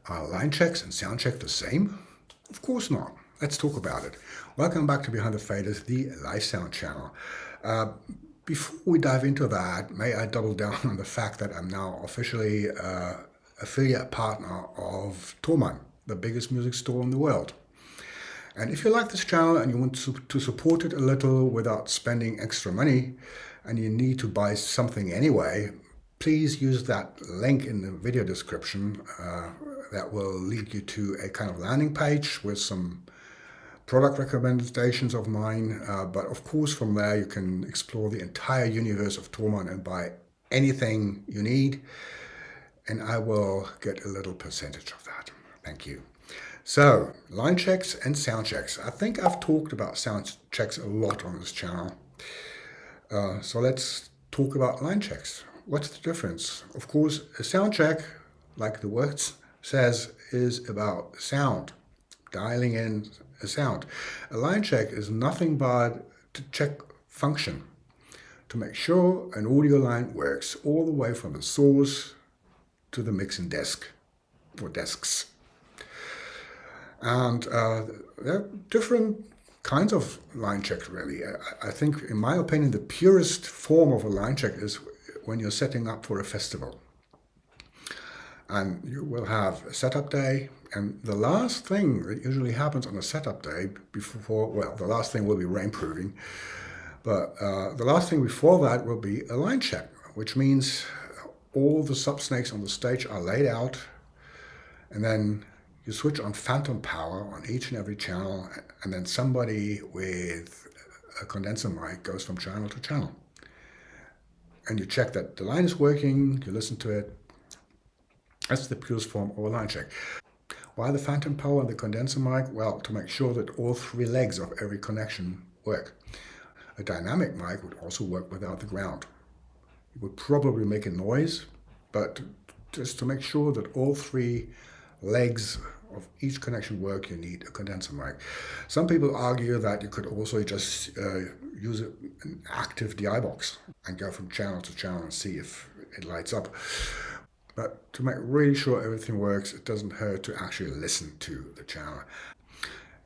Are line checks and sound check the same? Of course not. Let's talk about it. Welcome back to Behind the Faders, the live sound channel. Before we dive into that, may I double down on the fact that I'm now officially affiliate partner of Thomann, the biggest music store in the world. And if you like this channel and you want to support it a little without spending extra money, and you need to buy something anyway, please use that link in the video description that will lead you to a kind of landing page with some product recommendations of mine. But of course, from there, you can explore the entire universe of Thomann and buy anything you need. And I will get a little percentage of that. Thank you. So, line checks and sound checks. I think I've talked about sound checks a lot on this channel. So let's talk about line checks. What's the difference? Of course, a sound check, like the words says, is about sound, dialing in a sound. A line check is nothing but to check function, to make sure an audio line works all the way from the source to the mixing desk or desks. And there are different kinds of line checks, really. I think, in my opinion, the purest form of a line check is when you're setting up for a festival. And you will have a setup day, and the last thing that usually happens on a setup day before, well, the last thing will be rainproofing, but the last thing before that will be a line check, which means all the subsnakes on the stage are laid out, and then you switch on phantom power on each and every channel, and then somebody with a condenser mic goes from channel to channel. And you check that the line is working, you listen to it. That's the purest form of a line check. Why the phantom power and the condenser mic? Well, to make sure that all three legs of every connection work. A dynamic mic would also work without the ground. It would probably make a noise, but just to make sure that all three legs of each connection work, you need a condenser mic. Some people argue that you could also just use an active DI box and go from channel to channel and see if it lights up. But to make really sure everything works, it doesn't hurt to actually listen to the channel.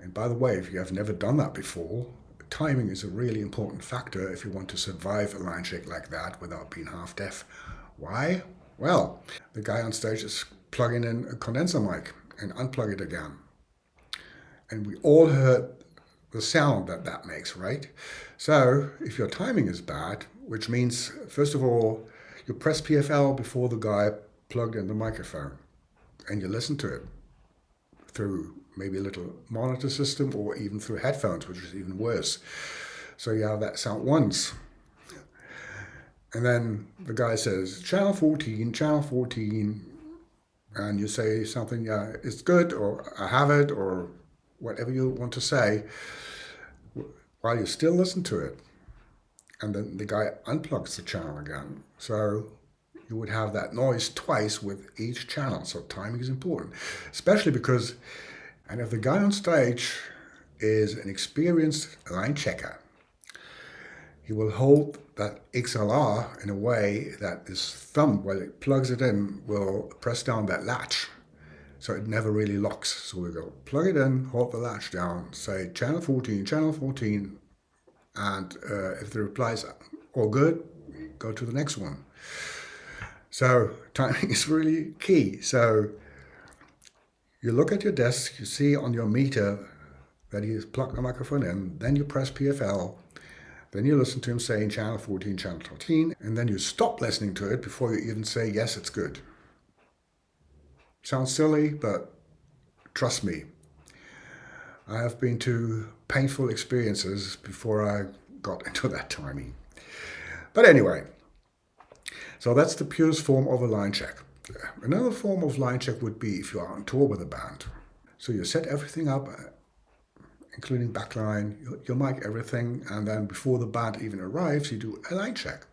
And by the way, if you have never done that before, timing is a really important factor if you want to survive a line check like that without being half deaf. Why? Well, the guy on stage is plugging in a condenser mic and unplug it again. And we all heard the sound that that makes, right? So if your timing is bad, which means, first of all, you press PFL before the guy plugged in the microphone, and you listen to it through maybe a little monitor system or even through headphones, which is even worse. So you have that sound once. And then the guy says, channel 14, and you say something, yeah, it's good, or I have it, or whatever you want to say, while you still listen to it. And then the guy unplugs the channel again. So you would have that noise twice with each channel. So timing is important, especially because, and if the guy on stage is an experienced line checker, he will hold that XLR in a way that his thumb, while it plugs it in, will press down that latch. So it never really locks. So we go plug it in, hold the latch down, say channel 14, and if the reply is all good, go to the next one. So timing is really key. So you look at your desk, you see on your meter that he's plugged the microphone in, then you press PFL, then you listen to him saying channel 14, and then you stop listening to it before you even say, yes, it's good. Sounds silly, but trust me, I have been to painful experiences before I got into that timing. But anyway, so that's the purest form of a line check. Another form of line check would be if you are on tour with a band. So you set everything up, including backline, you mic everything, and then before the band even arrives, you do a line check.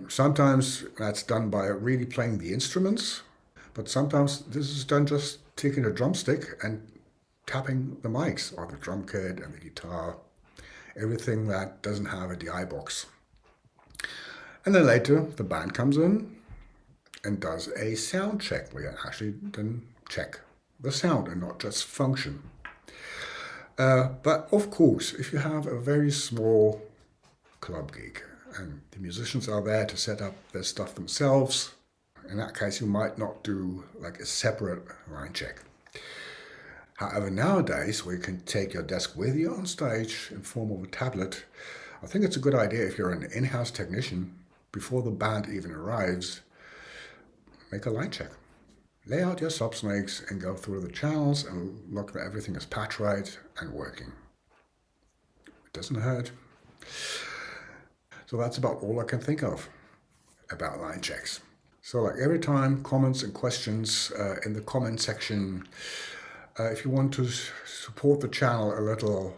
Sometimes that's done by really playing the instruments, but sometimes this is done just taking a drumstick and tapping the mics, or the drum kit and the guitar, everything that doesn't have a DI box. And then later, the band comes in and does a sound check. We actually then check the sound and not just function. But of course, if you have a very small club gig and the musicians are there to set up their stuff themselves, in that case you might not do like a separate line check. However, nowadays, where you can take your desk with you on stage in form of a tablet, I think it's a good idea if you're an in-house technician, before the band even arrives, make a line check. Lay out your sub snakes and go through the channels and look that everything is patch right and working. It doesn't hurt. So that's about all I can think of about line checks. So like every time, comments and questions in the comment section. If you want to support the channel a little,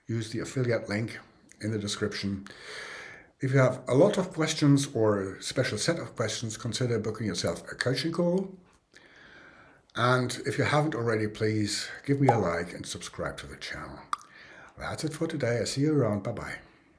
use the affiliate link in the description. If you have a lot of questions or a special set of questions, consider booking yourself a coaching call. And if you haven't already, please give me a like and subscribe to the channel. That's it for today. I see you around. Bye-bye.